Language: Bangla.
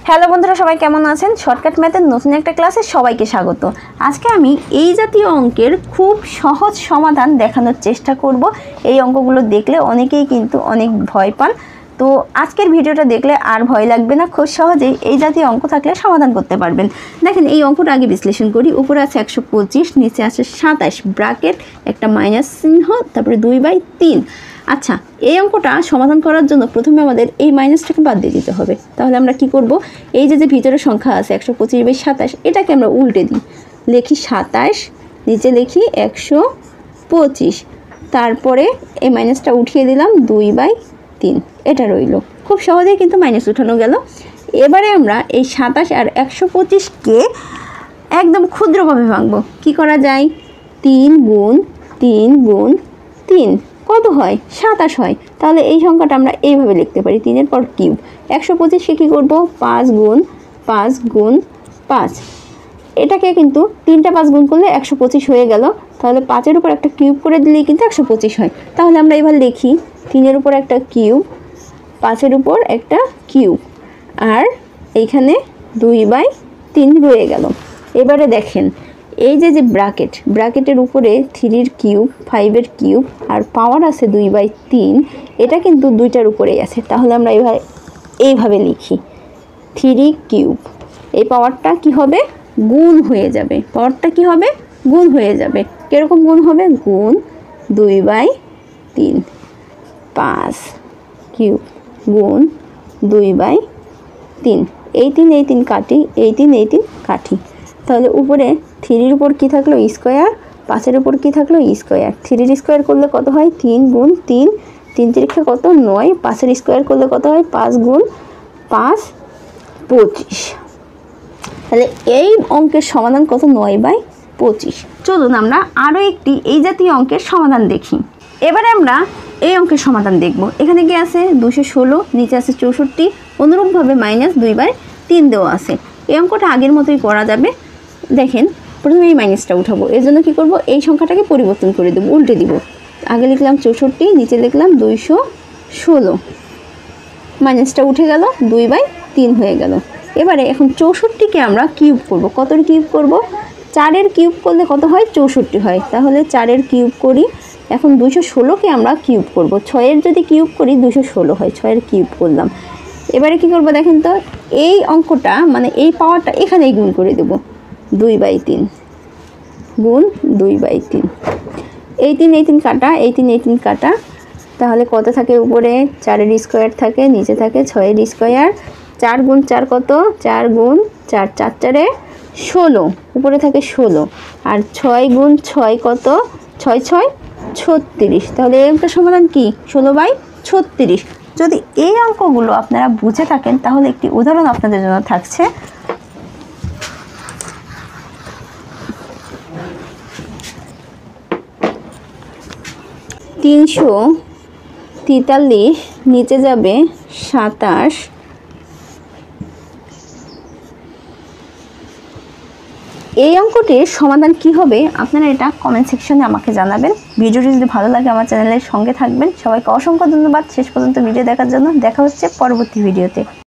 হ্যালো বন্ধুরা, সবাই কেমন আছেন? শর্টকাট ম্যাথের নতুন একটা ক্লাসে সবাইকে স্বাগত। আজকে আমি এই জাতীয় অঙ্কের খুব সহজ সমাধান দেখানোর চেষ্টা করব। এই অঙ্কগুলো দেখলে অনেকেই কিন্তু অনেক ভয় পান, তো আজকের ভিডিওটা দেখলে আর ভয় লাগবে না। খুব সহজেই এই জাতীয় অঙ্ক থাকলে সমাধান করতে পারবেন। দেখেন, এই অঙ্কটা আগে বিশ্লেষণ করি। উপরে আছে 125, নিচে আছে 27, ব্র্যাকেট, একটা মাইনাস চিহ্ন, তারপরে 2/3। আচ্ছা, এই অঙ্কটা সমাধান করার জন্য প্রথমে আমাদের এই মাইনাসটাকে বাদ দিয়ে দিতে হবে। তাহলে আমরা কি করব, এই যে ভিতরে সংখ্যা আছে 125/27, এটাকে আমরা উল্টে দিই, লিখি 27, নিচে লিখি 125, তারপরে এই মাইনাসটা উঠিয়ে দিলাম 2/3, এটা রইল। খুব সহজেই কিন্তু মাইনাস উঠানো গেল। এবারে আমরা এই 27 আর 125কে একদম ক্ষুদ্রভাবে ভাঙবো। কি করা যায়? 3 গুণ 3 গুণ 3 কত হয়? 27 হয়। তাহলে এই সংখ্যাটা আমরা এইভাবে লিখতে পারি, 3-এর পর কিউব। 125কে কী করবো? 5 গুণ 5 গুণ 5। এটাকে কিন্তু 3টা 5 গুণ করলে 125 হয়ে গেল। তাহলে 5-এর উপর একটা কিউব করে দিলেই কিন্তু 125 হয়। তাহলে আমরা এবার লিখি 3-এর উপর একটা কিউব, 5-এর উপর একটা কিউব, আর এইখানে 2/3 রয়ে গেল। এবারে দেখেন, এই যে ব্র্যাকেটের উপরে 3-এর কিউব, 5-এর কিউব, আর পাওয়ার আছে 2/3, এটা কিন্তু 2টার উপরেই আছে। তাহলে আমরা এইভাবে লিখি 3 কিউব। এই পাওয়ারটা কি হবে? গুণ হয়ে যাবে। পাওয়ারটা কি হবে? গুণ হয়ে যাবে। কীরকম গুণ হবে? গুণ 2/3, 5 কিউব গুণ 2/3। এই 3 কাটি, এই 3 কাটি। তাহলে উপরে 3-এর উপর কী থাকলো? স্কোয়ার, 5-এর উপর কী থাকলো? স্কোয়ার। 3-এর স্কোয়ার করলে কত হয়? 3 গুণ 3, 3 তিরিখে কত? 9। 5-এর স্কোয়ার করলে কত হয়? 5 গুণ 5, 25। তাহলে এই অঙ্কের সমাধান কত? 9/25। চলুন আমরা আরও একটি এই জাতীয় অঙ্কের সমাধান দেখি। এবারে আমরা এই অঙ্কের সমাধান দেখব। এখানে কি আছে? 216, নিচে আছে 64, অনুরূপভাবে -2/3 দেওয়া আছে। এই অঙ্কটা আগের মতোই করা যাবে। দেখেন, প্রথমে এই মাইনাসটা উঠাবো। এর জন্য কী করব? এই সংখ্যাটাকে পরিবর্তন করে দেবো, উল্টে দিব। আগে লিখলাম 64, নিচে লিখলাম 216, মাইনাসটা উঠে গেল, 2/3 হয়ে গেল। এবারে এখন 64কে আমরা কিউব করব। কতর কিউব করব? 4-এর কিউব করলে কত হয়? 64 হয়। তাহলে 4-এর কিউব করি। এখন 216কে আমরা কিউব করব। 6-এর যদি কিউব করি 216 হয়। 6-এর কিউব করলাম। এবারে কি করব দেখেন তো, এই অঙ্কটা মানে এই পাওয়ারটা এখানেই গুণ করে দেব, 2/3 গুণ 2/3। এই 3 কাটা, এই 3 কাটা। তাহলে কত থাকে? উপরে 4-এর স্কোয়ার থাকে, নিচে থাকে 6-এর স্কোয়ার। 4 গুণ 4 কত? 4 গুণ 4, 4 16, উপরে থাকে 16, আর 6 গুণ 6 কত? 6 6 36। তাহলে এই অঙ্কের সমাধান কি? 16/36। যদি এই অঙ্কগুলো আপনারা বুঝে থাকেন তাহলে একটি উদাহরণ আপনাদের জন্য থাকছে। (343) নিচে যাবে 27। এই অঙ্কটির সমাধান কি হবে আপনারা এটা কমেন্ট সেকশনে আমাকে জানাবেন। ভিডিওটি যদি ভালো লাগে আমার চ্যানেলের সঙ্গে থাকবেন। সবাইকে অসংখ্য ধন্যবাদ শেষ পর্যন্ত ভিডিও দেখার জন্য। দেখা হচ্ছে পরবর্তী ভিডিওতে।